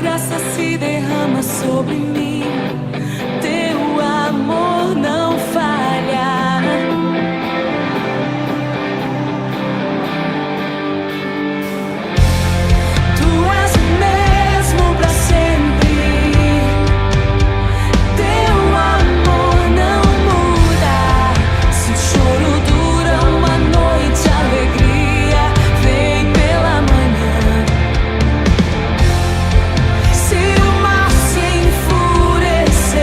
graça se derrama sobre mim. Teu amor não falha. Tu és o mesmo pra sempre. Teu amor não muda. Se o choro dura uma noite, a alegria vem pela manhã. Se o mar se enfurecer,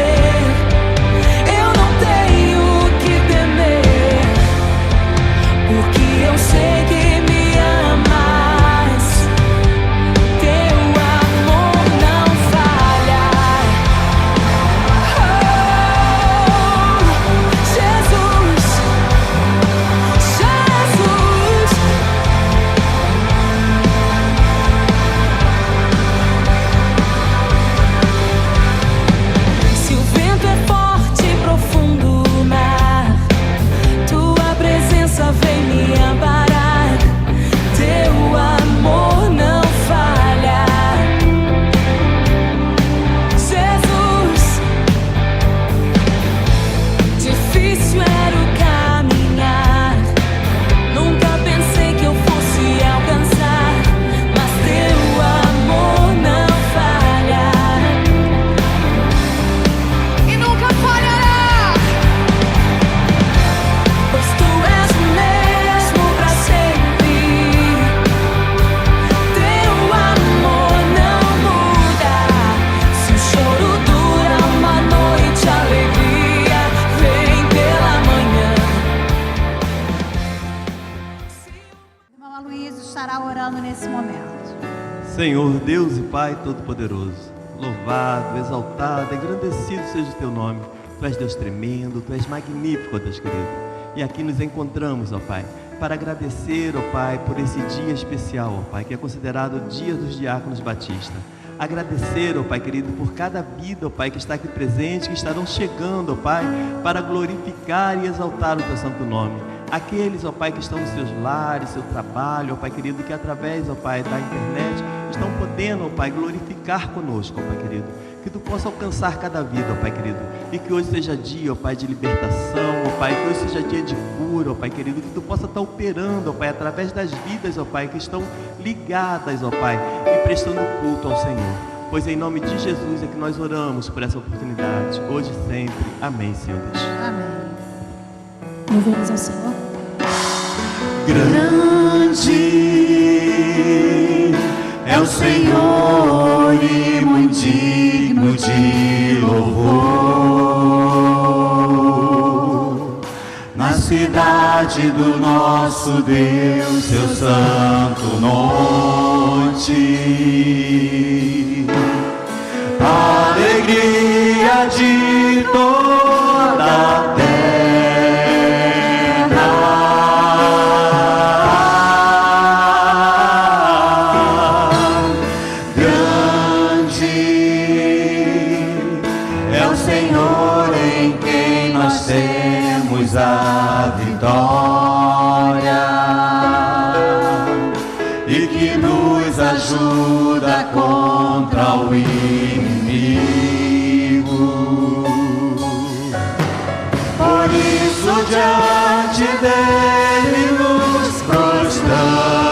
eu não tenho que temer, porque eu sei que me amas. Teu amor não falha. Oh, Jesus, Jesus. Se o vento é forte e profundo o mar, tua presença vem me amparar. Teu amor não falha. Jesus, difícil era o caminhar. Nunca pensei que eu fosse alcançar, mas teu amor não falha. E nunca falhará, pois tu és o mesmo pra sempre. Teu amor não muda. Se o choro dura uma noite, a alegria vem pela manhã. Irmão Aloysio estará orando nesse momento. Senhor, Deus e Pai Todo-Poderoso, louvado, exaltado, engrandecido seja o Teu nome. Tu és Deus tremendo, Tu és magnífico, ó Deus querido. E aqui nos encontramos, ó Pai, para agradecer, ó Pai, por esse dia especial, ó Pai, que é considerado o Dia dos Diáconos Batista. Agradecer, ó Pai querido, por cada vida, ó Pai, que está aqui presente, que estarão chegando, ó Pai, para glorificar e exaltar o Teu santo nome. Aqueles, ó Pai, que estão nos seus lares, seu trabalho, ó Pai querido, que através, ó Pai, da internet estão podendo, ó Pai, glorificar conosco, ó Pai querido. Que Tu possa alcançar cada vida, ó Pai querido. E que hoje seja dia, ó Pai, de libertação, ó Pai, que hoje seja dia de cura, ó Pai querido. Que Tu possa estar operando, ó Pai, através das vidas, ó Pai, que estão ligadas, ó Pai, e prestando culto ao Senhor. Pois em nome de Jesus é que nós oramos por essa oportunidade, hoje e sempre. Amém, Senhor Deus. Amém. Louvemos ao Senhor. Grande é o Senhor e muito digno de louvor. Na cidade do nosso Deus, seu santo monte, a alegria de toda a terra. Temos a vitória e que nos ajuda contra o inimigo. Por isso diante dele nos prostramos.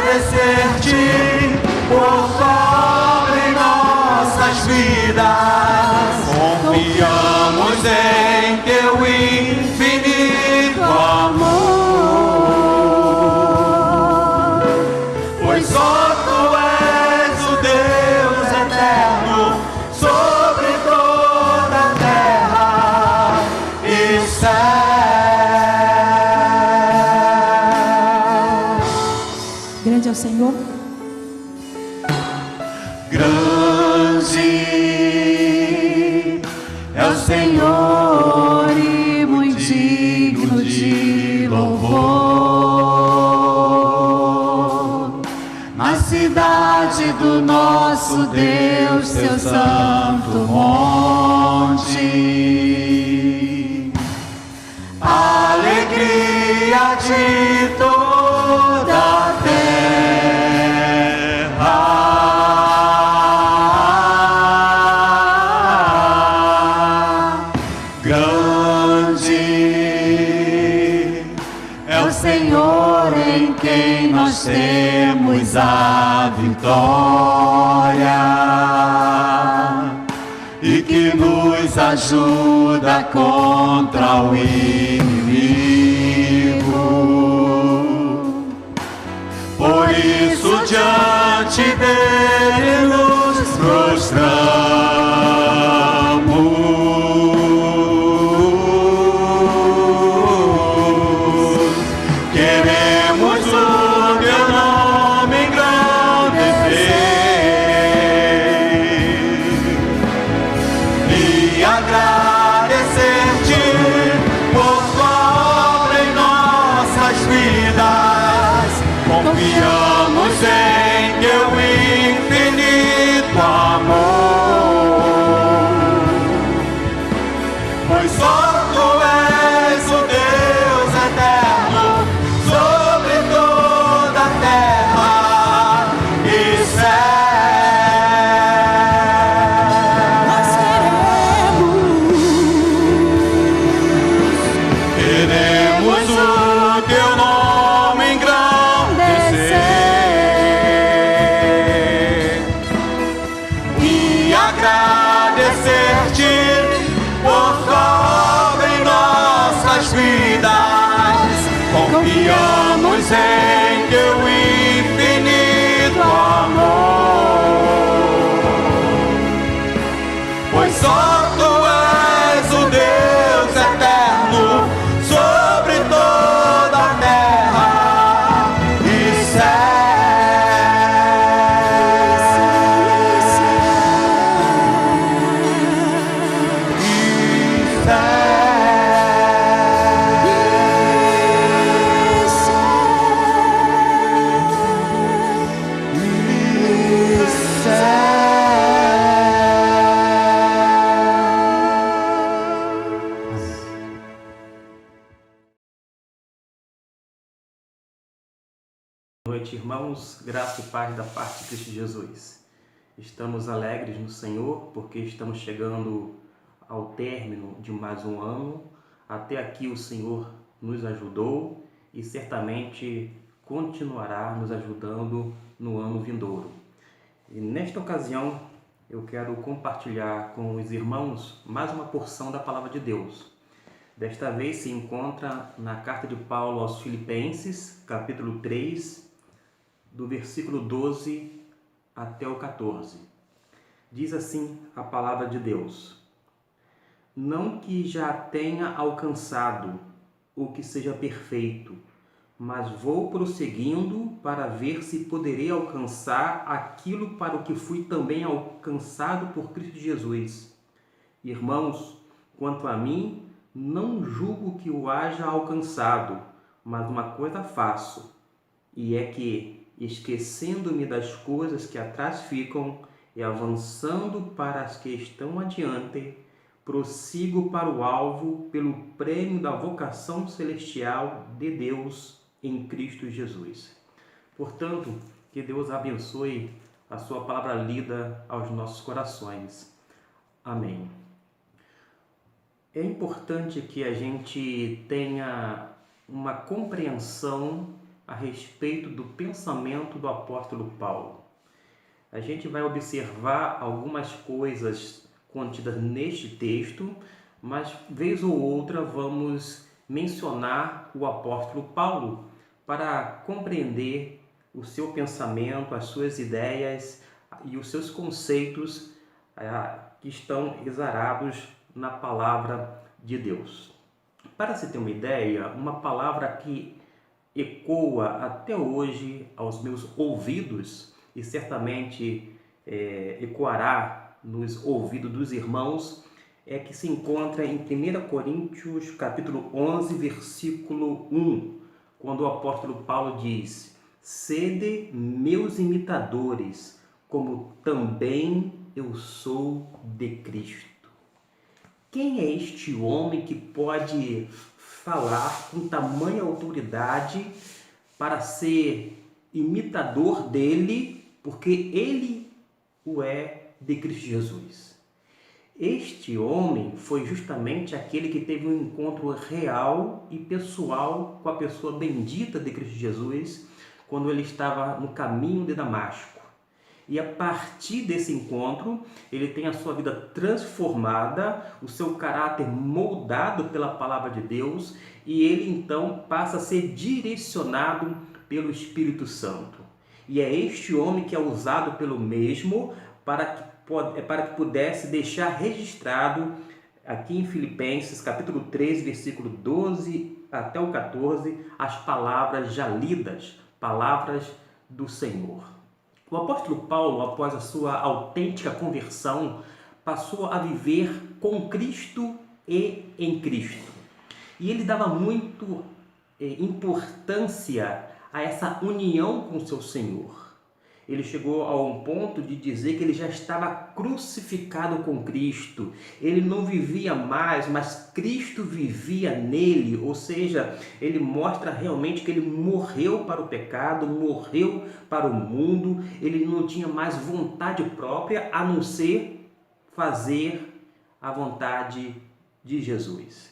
Agradecer-te por obra em nossas vidas. Confiamos em teu infinito amor, pois só tu és o Deus eterno sobre toda a terra e céu. Grande é o Senhor. Grande é o Senhor e muito digno de louvor. Na cidade do nosso Deus, seu santo monte. Alegria de toda a terra. Grande é o Senhor em quem nós temos a vitória e que nos ajuda contra o inimigo. Por isso diante dele nos prostramos. Queremos o teu nome engrandecer e agradecer-te por tua obra em nossas vidas. Confiamos em teu infinito amor, pois só tu és o Deus eterno sobre toda a terra e Nós queremos o teu nome engrandecer e agradecer-te por tua obra em nossas vidas. Confiamos em teu infinito amor, pois só tu és o Deus eterno sobre toda a terra e Boa noite, irmãos, graça e paz da parte de Cristo Jesus. Estamos alegres no Senhor porque estamos chegando ao término de mais um ano. Até aqui o Senhor nos ajudou e certamente continuará nos ajudando no ano vindouro. E nesta ocasião eu quero compartilhar com os irmãos mais uma porção da Palavra de Deus. Desta vez se encontra na carta de Paulo aos Filipenses, capítulo 3, do versículo 12 até o 14. Diz assim a palavra de Deus: não que já tenha alcançado o que seja perfeito, mas vou prosseguindo para ver se poderei alcançar aquilo para o que fui também alcançado por Cristo Jesus. Irmãos, quanto a mim, não julgo que o haja alcançado, mas uma coisa faço, e é que, esquecendo-me das coisas que atrás ficam e avançando para as que estão adiante, prossigo para o alvo pelo prêmio da vocação celestial de Deus em Cristo Jesus. Portanto, que Deus abençoe a sua palavra lida aos nossos corações. Amém. É importante que a gente tenha uma compreensão a respeito do pensamento do apóstolo Paulo. A gente vai observar algumas coisas contidas neste texto, mas vez ou outra vamos mencionar o apóstolo Paulo para compreender o seu pensamento, as suas ideias e os seus conceitos que estão exarados na palavra de Deus. Para se ter uma ideia, uma palavra que ecoa até hoje aos meus ouvidos e certamente ecoará nos ouvidos dos irmãos, é que se encontra em 1 Coríntios capítulo 11, versículo 1, quando o apóstolo Paulo diz: sede meus imitadores, como também eu sou de Cristo. Quem é este homem que pode falar com tamanha autoridade para ser imitador dele, porque ele o é de Cristo Jesus? Este homem foi justamente aquele que teve um encontro real e pessoal com a pessoa bendita de Cristo Jesus, quando ele estava no caminho de Damasco. E a partir desse encontro, ele tem a sua vida transformada, o seu caráter moldado pela palavra de Deus, e ele então passa a ser direcionado pelo Espírito Santo. E é este homem que é usado pelo mesmo para que pudesse deixar registrado aqui em Filipenses, capítulo 3, versículo 12 até o 14, as palavras já lidas, palavras do Senhor. O apóstolo Paulo, após a sua autêntica conversão, passou a viver com Cristo e em Cristo. E ele dava muito importância a essa união com o seu Senhor. Ele chegou a um ponto de dizer que ele já estava crucificado com Cristo. Ele não vivia mais, mas Cristo vivia nele. Ou seja, ele mostra realmente que ele morreu para o pecado, morreu para o mundo. Ele não tinha mais vontade própria a não ser fazer a vontade de Jesus.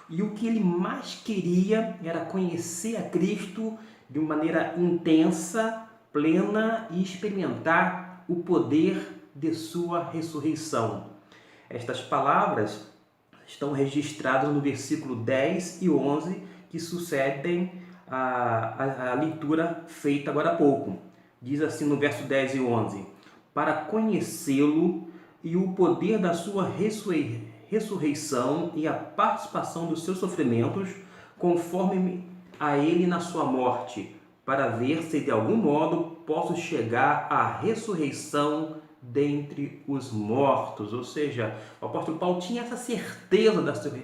E o que ele mais queria era conhecer a Cristo de uma maneira intensa, plena e experimentar o poder de sua ressurreição. Estas palavras estão registradas no versículo 10 e 11, que sucedem a leitura feita agora há pouco. Diz assim no verso 10 e 11: para conhecê-lo e o poder da sua ressurreição e a participação dos seus sofrimentos, conforme a ele na sua morte, para ver se de algum modo posso chegar à ressurreição dentre os mortos. Ou seja, o apóstolo Paulo tinha essa certeza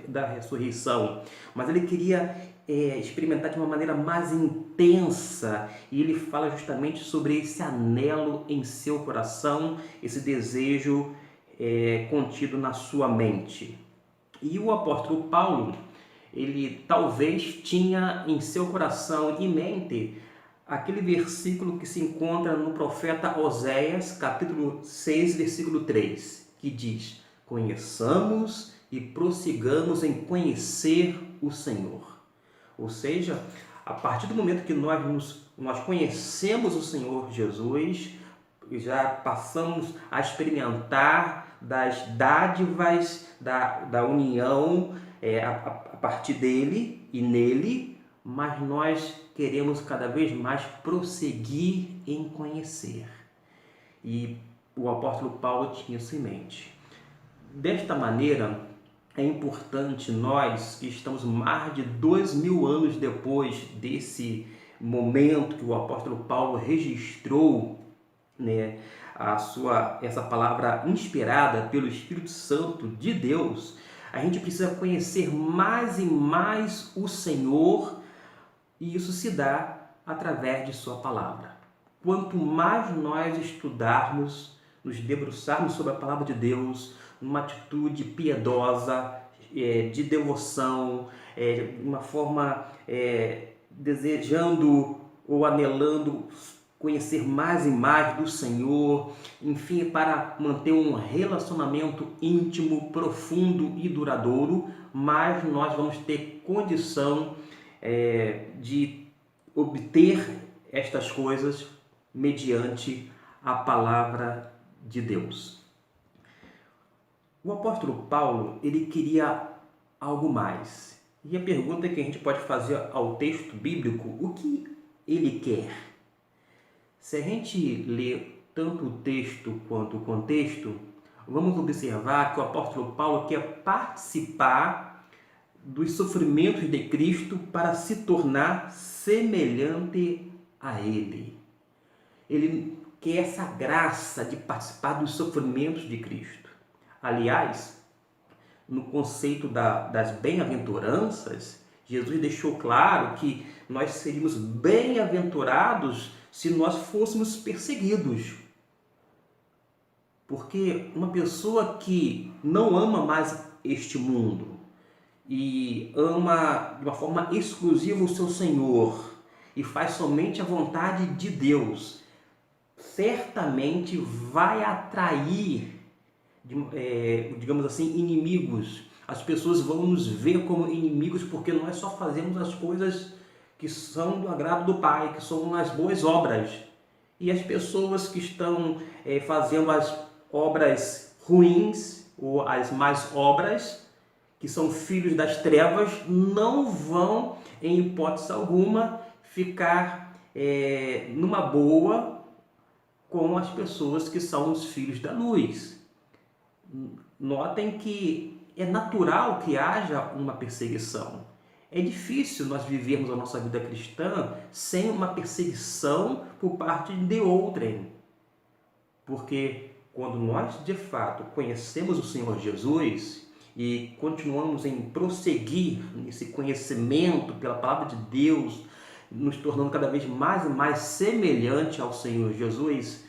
da ressurreição, mas ele queria experimentar de uma maneira mais intensa, e ele fala justamente sobre esse anelo em seu coração, esse desejo contido na sua mente. E o apóstolo Paulo, ele talvez tinha em seu coração e mente aquele versículo que se encontra no profeta Oséias, capítulo 6, versículo 3, que diz: conheçamos e prossigamos em conhecer o Senhor. Ou seja, a partir do momento que nós conhecemos o Senhor Jesus, já passamos a experimentar das dádivas da união a partir dele e nele, mas nós queremos cada vez mais prosseguir em conhecer. E o apóstolo Paulo tinha isso em mente. Desta maneira, é importante nós, que estamos mais de 2000 anos depois desse momento que o apóstolo Paulo registrou, essa palavra inspirada pelo Espírito Santo de Deus, a gente precisa conhecer mais e mais o Senhor. E isso se dá através de sua palavra. Quanto mais nós estudarmos, nos debruçarmos sobre a palavra de Deus, numa atitude piedosa, de devoção, uma forma desejando ou anelando conhecer mais e mais do Senhor, enfim, para manter um relacionamento íntimo, profundo e duradouro, mais nós vamos ter condição de obter estas coisas mediante a palavra de Deus. O apóstolo Paulo, ele queria algo mais. E a pergunta que a gente pode fazer ao texto bíblico: o que ele quer? Se a gente lê tanto o texto quanto o contexto, vamos observar que o apóstolo Paulo quer participar dos sofrimentos de Cristo para se tornar semelhante a Ele. Ele quer essa graça de participar dos sofrimentos de Cristo. Aliás, no conceito das bem-aventuranças, Jesus deixou claro que nós seríamos bem-aventurados se nós fôssemos perseguidos. Porque uma pessoa que não ama mais este mundo e ama de uma forma exclusiva o seu Senhor e faz somente a vontade de Deus, certamente vai atrair, digamos assim, inimigos. As pessoas vão nos ver como inimigos porque nós só fazemos as coisas que são do agrado do Pai, que são as boas obras. E as pessoas que estão fazendo as obras ruins ou as más obras, que são filhos das trevas, não vão, em hipótese alguma, ficar numa boa com as pessoas que são os filhos da luz. Notem que é natural que haja uma perseguição. É difícil nós vivermos a nossa vida cristã sem uma perseguição por parte de outrem. Porque quando nós, de fato, conhecemos o Senhor Jesus e continuamos em prosseguir nesse conhecimento pela palavra de Deus, nos tornando cada vez mais e mais semelhante ao Senhor Jesus,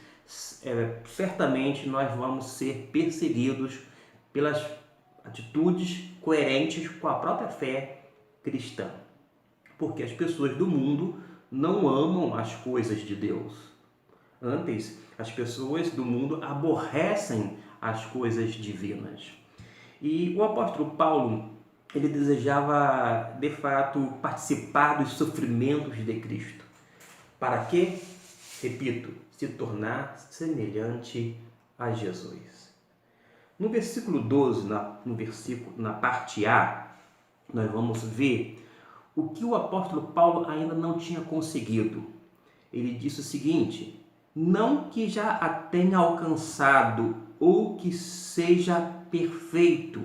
certamente nós vamos ser perseguidos pelas atitudes coerentes com a própria fé cristã. Porque as pessoas do mundo não amam as coisas de Deus. Antes, as pessoas do mundo aborrecem as coisas divinas. E o apóstolo Paulo, ele desejava, de fato, participar dos sofrimentos de Cristo. Para quê? Repito, se tornar semelhante a Jesus. No versículo 12, na parte A, nós vamos ver o que o apóstolo Paulo ainda não tinha conseguido. Ele disse o seguinte: não que já a tenha alcançado ou que seja perfeito.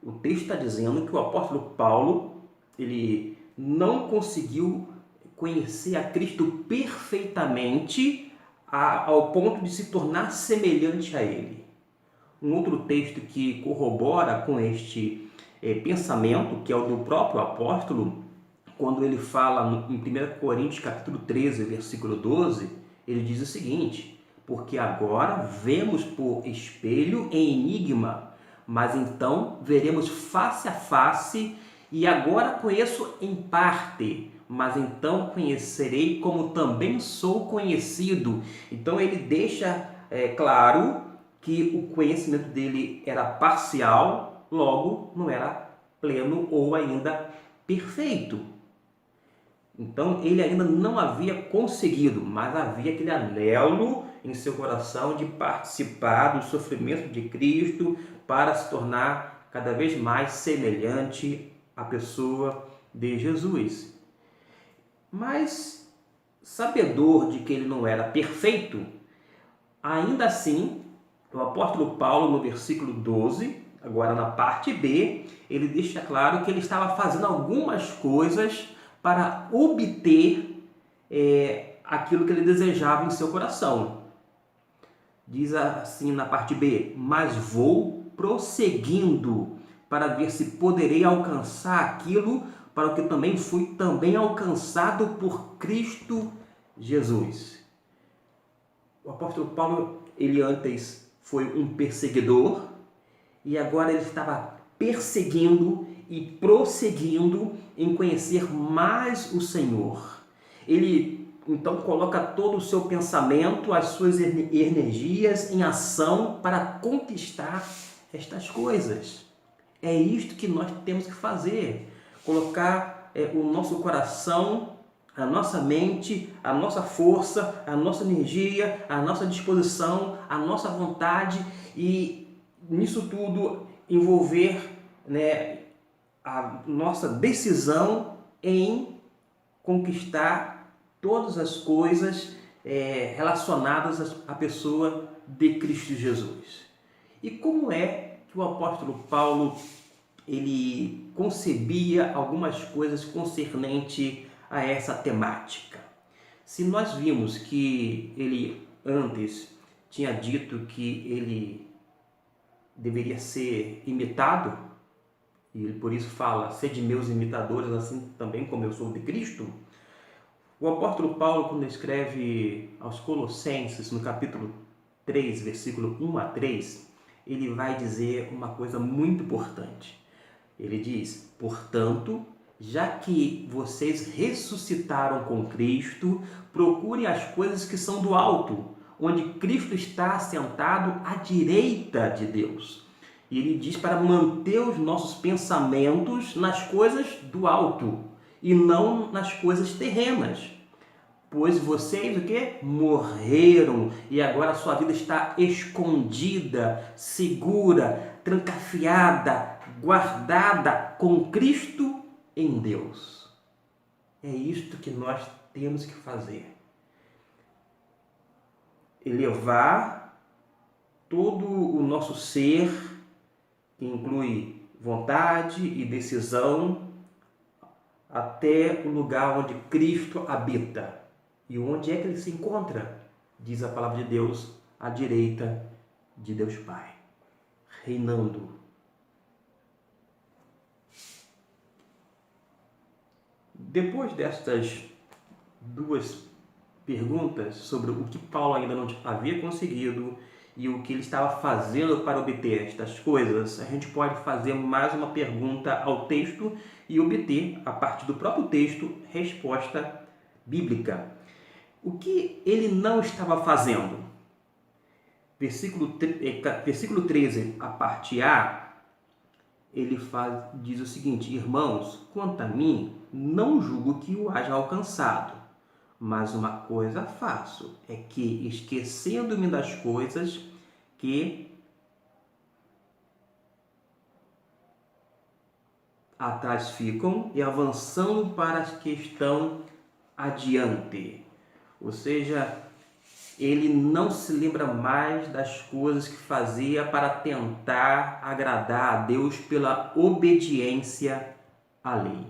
O texto está dizendo que o apóstolo Paulo, ele não conseguiu conhecer a Cristo perfeitamente ao ponto de se tornar semelhante a Ele. Um outro texto que corrobora com este pensamento, que é o do próprio apóstolo, quando ele fala em 1 Coríntios capítulo 13, versículo 12, ele diz o seguinte: porque agora vemos por espelho em enigma, mas então veremos face a face, e agora conheço em parte, mas então conhecerei como também sou conhecido. Então ele deixa claro que o conhecimento dele era parcial, logo não era pleno ou ainda perfeito. Então ele ainda não havia conseguido, mas havia aquele anelo em seu coração de participar do sofrimento de Cristo para se tornar cada vez mais semelhante à pessoa de Jesus. Mas, sabedor de que ele não era perfeito, ainda assim, o apóstolo Paulo, no versículo 12, agora na parte B, ele deixa claro que ele estava fazendo algumas coisas para obter aquilo que ele desejava em seu coração. Diz assim na parte B: mas vou prosseguindo para ver se poderei alcançar aquilo para o que também fui alcançado por Cristo Jesus. O apóstolo Paulo, ele antes foi um perseguidor e agora ele estava perseguindo e prosseguindo em conhecer mais o Senhor. Ele então coloca todo o seu pensamento, as suas energias em ação para conquistar estas coisas. É isto que nós temos que fazer: colocar o nosso coração, a nossa mente, a nossa força, a nossa energia, a nossa disposição, a nossa vontade, e nisso tudo envolver a nossa decisão em conquistar todas as coisas relacionadas à pessoa de Cristo Jesus. E como é que o apóstolo Paulo ele concebia algumas coisas concernente a essa temática? Se nós vimos que ele antes tinha dito que ele deveria ser imitado, e ele por isso fala: sede meus imitadores, assim também como eu sou de Cristo. O apóstolo Paulo, quando escreve aos Colossenses, no capítulo 3, versículo 1 a 3, ele vai dizer uma coisa muito importante. Ele diz: portanto, já que vocês ressuscitaram com Cristo, procurem as coisas que são do alto, onde Cristo está assentado à direita de Deus. E ele diz para manter os nossos pensamentos nas coisas do alto e não nas coisas terrenas. Pois vocês o quê? Morreram e agora a sua vida está escondida, segura, trancafiada, guardada com Cristo em Deus. É isto que nós temos que fazer. Elevar todo o nosso ser, que inclui vontade e decisão, até o lugar onde Cristo habita. E onde é que ele se encontra? Diz a palavra de Deus, à direita de Deus Pai, reinando. Depois destas duas perguntas sobre o que Paulo ainda não havia conseguido e o que ele estava fazendo para obter estas coisas, a gente pode fazer mais uma pergunta ao texto e obter, a partir do próprio texto, resposta bíblica. O que ele não estava fazendo? Versículo 13, a parte A, ele diz o seguinte: irmãos, quanto a mim, não julgo que o haja alcançado, mas uma coisa faço, é que, esquecendo-me das coisas que atrás ficam e avançando para as que estão adiante. Ou seja, ele não se lembra mais das coisas que fazia para tentar agradar a Deus pela obediência à lei.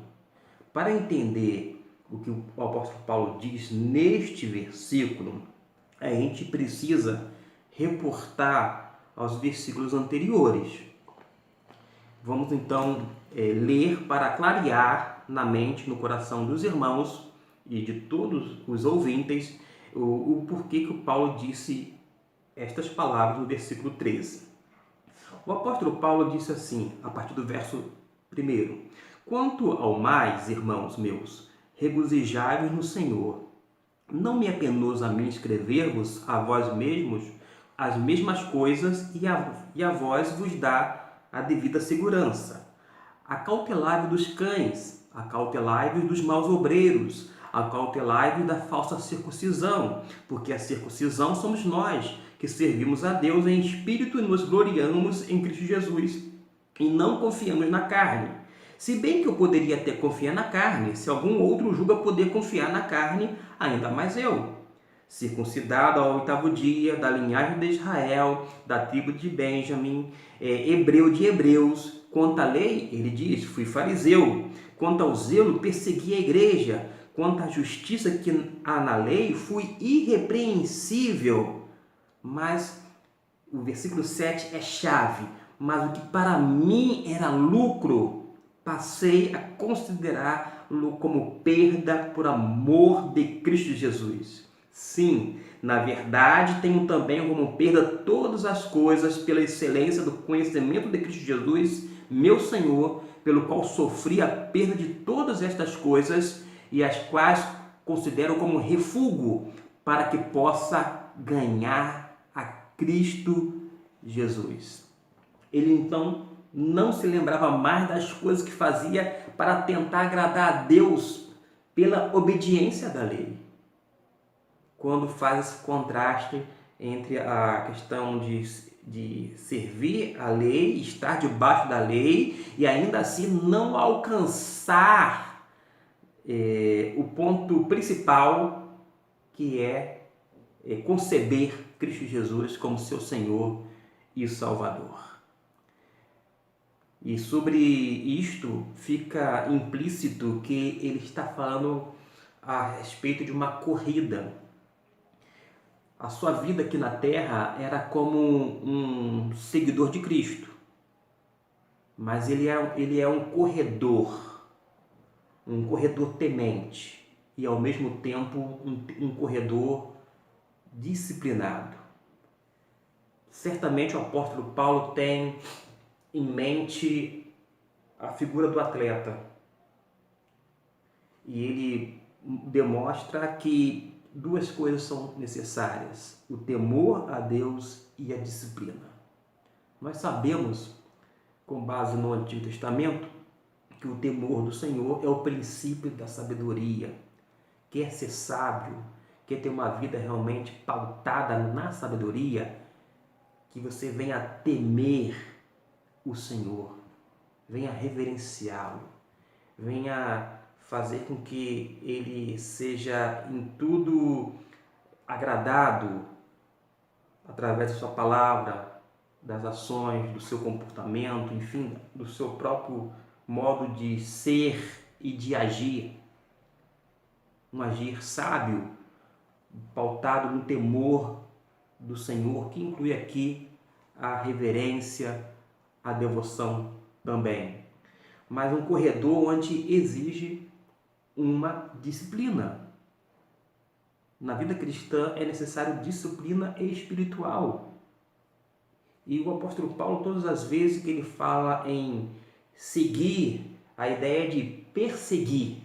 Para entender o que o apóstolo Paulo diz neste versículo, a gente precisa reportar aos versículos anteriores. Vamos então ler para clarear na mente, no coração dos irmãos e de todos os ouvintes o porquê que o Paulo disse estas palavras no versículo 13. O apóstolo Paulo disse assim, a partir do verso 1: quanto ao mais, irmãos meus, regozijai-vos no Senhor. Não me é penoso a mim escrever-vos a vós mesmos as mesmas coisas e a vós vos dá a devida segurança. Acautelai-vos dos cães, acautelai-vos dos maus obreiros, acautelai-vos da falsa circuncisão, porque a circuncisão somos nós, que servimos a Deus em espírito e nos gloriamos em Cristo Jesus, e não confiamos na carne. Se bem que eu poderia até confiar na carne, se algum outro julga poder confiar na carne, ainda mais eu. Circuncidado ao 8º dia, da linhagem de Israel, da tribo de Benjamim, hebreu de hebreus. Quanto à lei, ele diz, fui fariseu. Quanto ao zelo, persegui a igreja. Quanto à justiça que há na lei, fui irrepreensível. Mas o versículo 7 é chave. Mas o que para mim era lucro, passei a considerá-lo como perda por amor de Cristo Jesus. Sim, na verdade, tenho também como perda todas as coisas pela excelência do conhecimento de Cristo Jesus, meu Senhor, pelo qual sofri a perda de todas estas coisas e as quais considero como refúgio para que possa ganhar a Cristo Jesus. Ele então não se lembrava mais das coisas que fazia para tentar agradar a Deus pela obediência da lei. Quando faz esse contraste entre a questão de servir a lei, estar debaixo da lei e ainda assim não alcançar o ponto principal, que é conceber Cristo Jesus como seu Senhor e Salvador. E sobre isto fica implícito que ele está falando a respeito de uma corrida. A sua vida aqui na terra era como um seguidor de Cristo. mas ele é um corredor temente e ao mesmo tempo um corredor disciplinado. Certamente o apóstolo Paulo tem em mente a figura do atleta e ele demonstra que duas coisas são necessárias: o temor a Deus e a disciplina. Nós sabemos, com base no Antigo Testamento, que o temor do Senhor é o princípio da sabedoria. Quer ser sábio, quer ter uma vida realmente pautada na sabedoria, que você venha temer o Senhor, venha reverenciá-lo, venha fazer com que ele seja em tudo agradado através da sua palavra, das ações, do seu comportamento, enfim, do seu próprio modo de ser e de agir. Um agir sábio, pautado no temor do Senhor, que inclui aqui a reverência, a devoção também. Mas um corredor onde exige uma disciplina. Na vida cristã é necessário disciplina espiritual. E o apóstolo Paulo, todas as vezes que ele fala em seguir, a ideia de perseguir,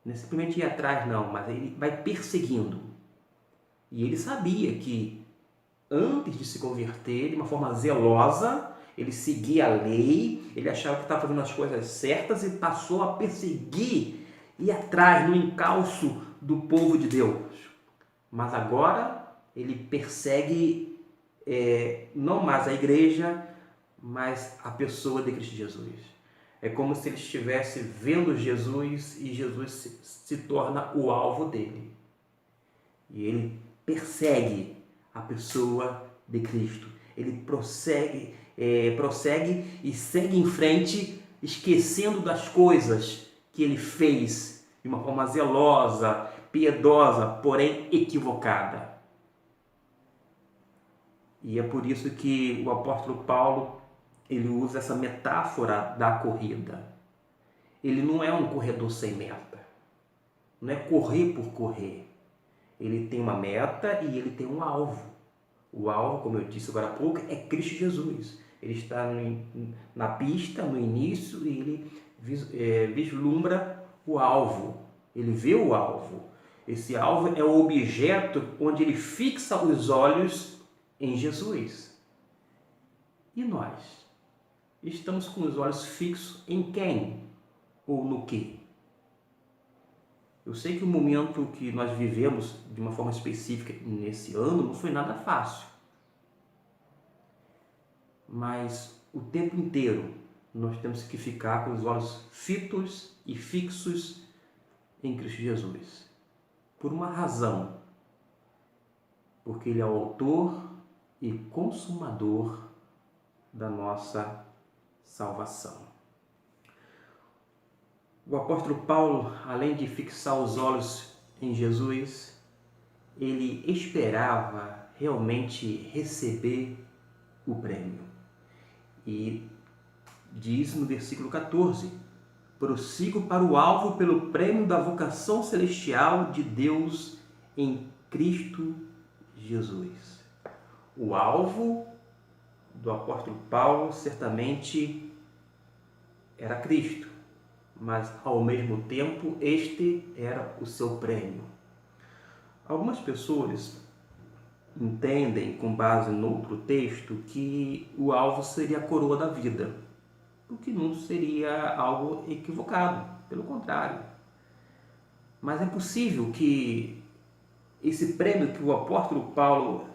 não é simplesmente ir atrás não, mas ele vai perseguindo. E ele sabia que antes de se converter, de uma forma zelosa, ele seguia a lei, ele achava que estava fazendo as coisas certas e passou a perseguir, ir atrás no encalço do povo de Deus. Mas agora ele persegue não mais a igreja, mas a pessoa de Cristo Jesus. É como se ele estivesse vendo Jesus e Jesus se torna o alvo dele. E ele persegue a pessoa de Cristo. Ele prossegue e segue em frente, esquecendo das coisas que ele fez de uma forma zelosa, piedosa, porém equivocada. E é por isso que o apóstolo Paulo ele usa essa metáfora da corrida. Ele não é um corredor sem meta. Não é correr por correr. Ele tem uma meta e ele tem um alvo. O alvo, como eu disse agora há pouco, é Cristo Jesus. Ele está na pista, no início, e ele vislumbra o alvo. Ele vê o alvo. Esse alvo é o objeto onde ele fixa os olhos em Jesus. E nós? Estamos com os olhos fixos em quem? Ou no quê? Eu sei que o momento que nós vivemos de uma forma específica nesse ano não foi nada fácil. Mas o tempo inteiro nós temos que ficar com os olhos fitos e fixos em Cristo Jesus. Por uma razão. Porque Ele é o autor e consumador da nossa salvação. O apóstolo Paulo, além de fixar os olhos em Jesus, ele esperava realmente receber o prêmio. E diz no versículo 14: prossigo para o alvo pelo prêmio da vocação celestial de Deus em Cristo Jesus. O alvo do apóstolo Paulo certamente era Cristo, mas ao mesmo tempo este era o seu prêmio. Algumas pessoas entendem, com base no outro texto, que o alvo seria a coroa da vida, o que não seria algo equivocado, pelo contrário. Mas é possível que esse prêmio que o apóstolo Paulo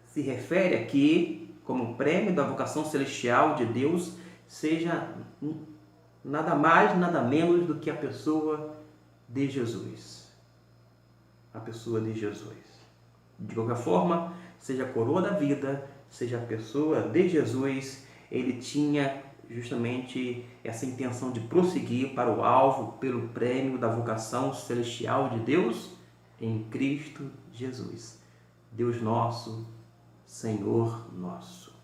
se refere aqui, como prêmio da vocação celestial de Deus, seja nada mais, nada menos do que a pessoa de Jesus. A pessoa de Jesus. De qualquer forma, seja a coroa da vida, seja a pessoa de Jesus, ele tinha justamente essa intenção de prosseguir para o alvo pelo prêmio da vocação celestial de Deus em Cristo Jesus. Deus nosso, Senhor nosso.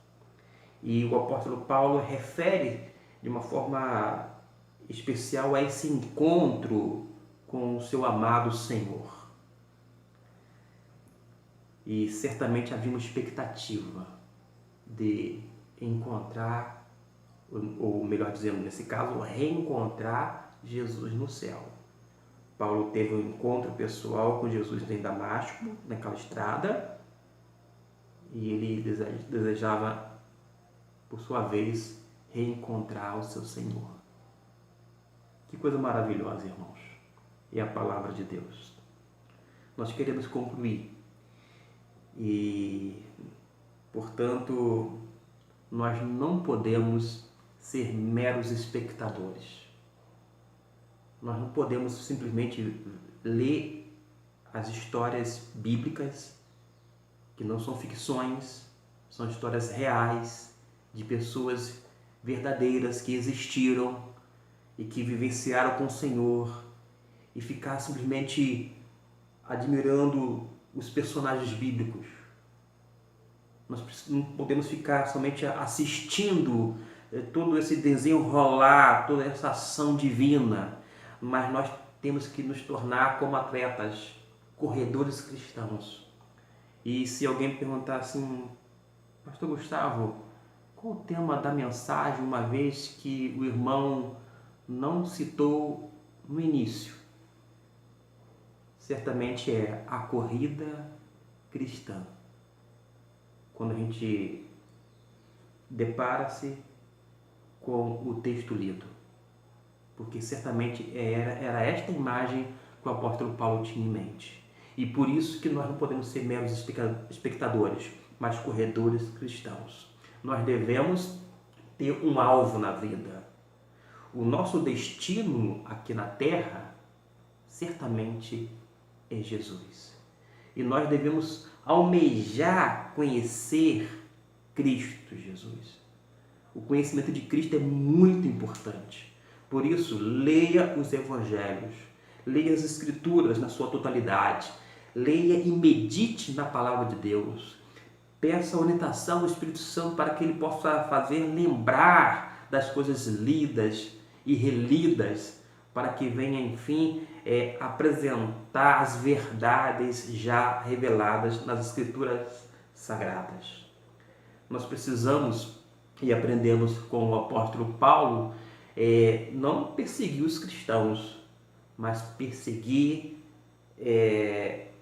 E o apóstolo Paulo refere de uma forma especial a esse encontro com o seu amado Senhor. E certamente havia uma expectativa de encontrar, ou melhor dizendo, nesse caso, reencontrar Jesus no céu. Paulo teve um encontro pessoal com Jesus em Damasco, naquela estrada, e ele desejava, por sua vez, reencontrar o seu Senhor. Que coisa maravilhosa, irmãos! É a palavra de Deus. Nós queremos concluir e, portanto, nós não podemos ser meros espectadores. Nós não podemos simplesmente ler as histórias bíblicas, que não são ficções, são histórias reais de pessoas verdadeiras que existiram e que vivenciaram com o Senhor, e ficar simplesmente admirando os personagens bíblicos. Nós não podemos ficar somente assistindo todo esse desenrolar, toda essa ação divina, mas nós temos que nos tornar como atletas, corredores cristãos. E se alguém perguntar assim, Pastor Gustavo, qual o tema da mensagem, uma vez que o irmão não citou no início? Certamente é a corrida cristã. Quando a gente depara-se com o texto lido. Porque certamente era esta imagem que o apóstolo Paulo tinha em mente. E por isso que nós não podemos ser meros espectadores, mas corredores cristãos. Nós devemos ter um alvo na vida. O nosso destino aqui na terra, certamente, é Jesus. E nós devemos almejar conhecer Cristo Jesus. O conhecimento de Cristo é muito importante. Por isso, leia os evangelhos, leia as escrituras na sua totalidade, leia e medite na palavra de Deus. Peça a orientação do Espírito Santo para que ele possa fazer lembrar das coisas lidas e relidas, para que venha, enfim, apresentar as verdades já reveladas nas Escrituras Sagradas. Nós precisamos, e aprendemos com o apóstolo Paulo, não perseguir os cristãos, mas perseguir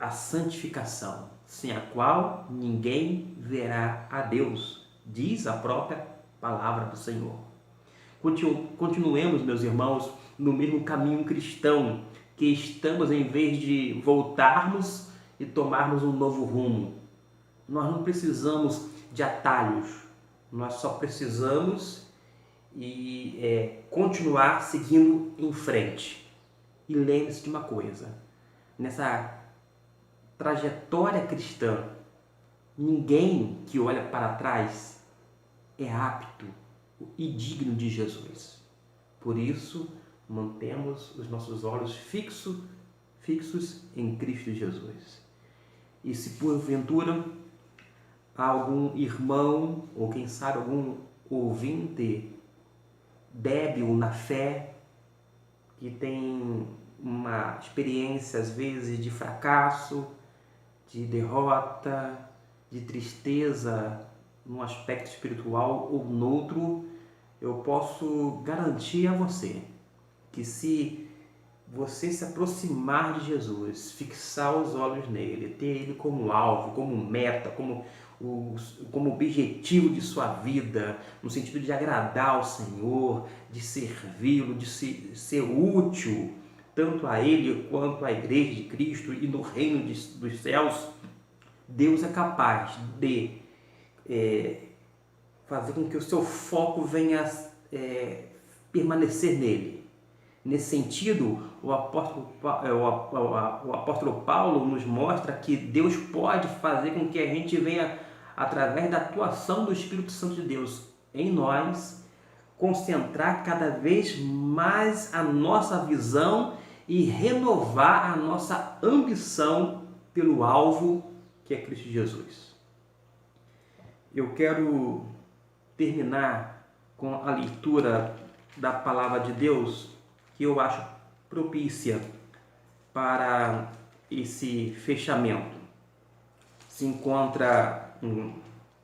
a santificação, sem a qual ninguém verá a Deus, diz a própria palavra do Senhor. Continuemos, meus irmãos, no mesmo caminho cristão que estamos, em vez de voltarmos e tomarmos um novo rumo. Nós não precisamos de atalhos, nós só precisamos continuar seguindo em frente. E lembre-se de uma coisa, nessa trajetória cristã, ninguém que olha para trás é apto e digno de Jesus. Por isso, mantemos os nossos olhos fixos em Cristo Jesus. E se porventura algum irmão, ou quem sabe algum ouvinte débil na fé, que tem uma experiência às vezes de fracasso, de derrota, de tristeza num aspecto espiritual ou noutro, eu posso garantir a você que se você se aproximar de Jesus, fixar os olhos nele, ter ele como alvo, como meta, como objetivo de sua vida, no sentido de agradar ao Senhor, de servi-lo, de ser útil, tanto a ele quanto à igreja de Cristo e no reino dos céus, Deus é capaz de fazer com que o seu foco venha permanecer nele. Nesse sentido, o apóstolo Paulo nos mostra que Deus pode fazer com que a gente venha, através da atuação do Espírito Santo de Deus em nós, concentrar cada vez mais a nossa visão e renovar a nossa ambição pelo alvo que é Cristo Jesus. Eu quero terminar com a leitura da palavra de Deus, que eu acho propícia para esse fechamento. Se encontra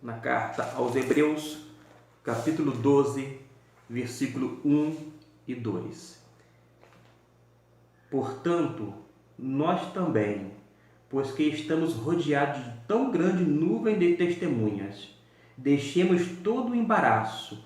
na carta aos Hebreus, capítulo 12, versículo 1 e 2. Portanto, nós também, pois que estamos rodeados de tão grande nuvem de testemunhas, deixemos todo o embaraço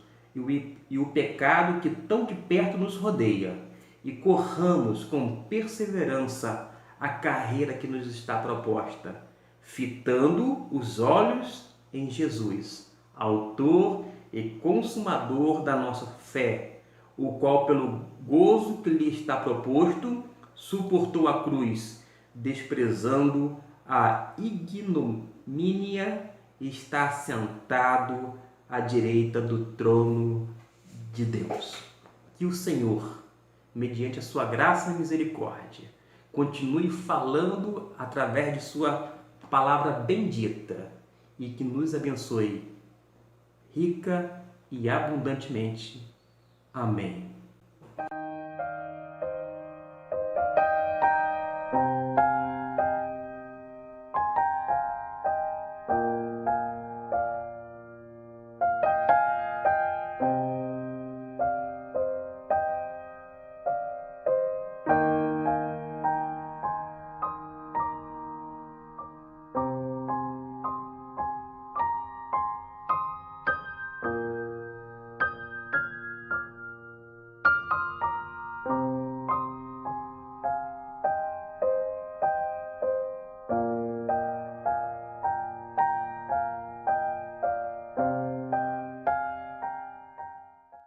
e o pecado que tão de perto nos rodeia e corramos com perseverança a carreira que nos está proposta, fitando os olhos em Jesus, autor e consumador da nossa fé, o qual, pelo gozo que lhe está proposto, suportou a cruz, desprezando a ignomínia, e está sentado à direita do trono de Deus. Que o Senhor, mediante a sua graça e misericórdia, continue falando através de sua palavra bendita e que nos abençoe rica e abundantemente. Amém.